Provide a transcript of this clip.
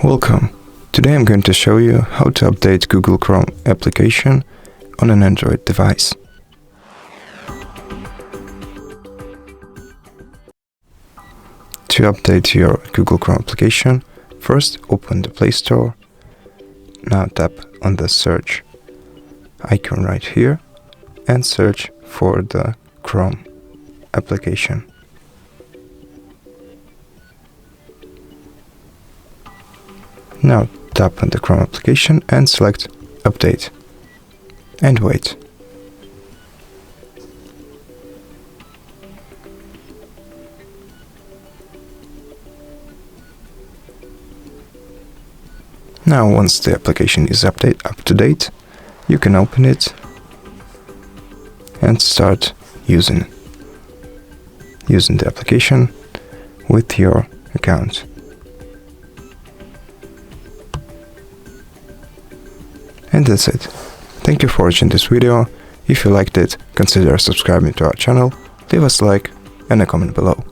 Welcome! Today I'm going to show you how to update Google Chrome application on an Android device. To update your Google Chrome application, first open the Play Store. Now tap on the search icon right here and search for the Chrome application. Now tap on the Chrome application and select Update and wait. Now once the application is up to date, you can open it and start using the application with your account. And that's it. Thank you for watching this video. If you liked it, consider subscribing to our channel, leave us a like and a comment below.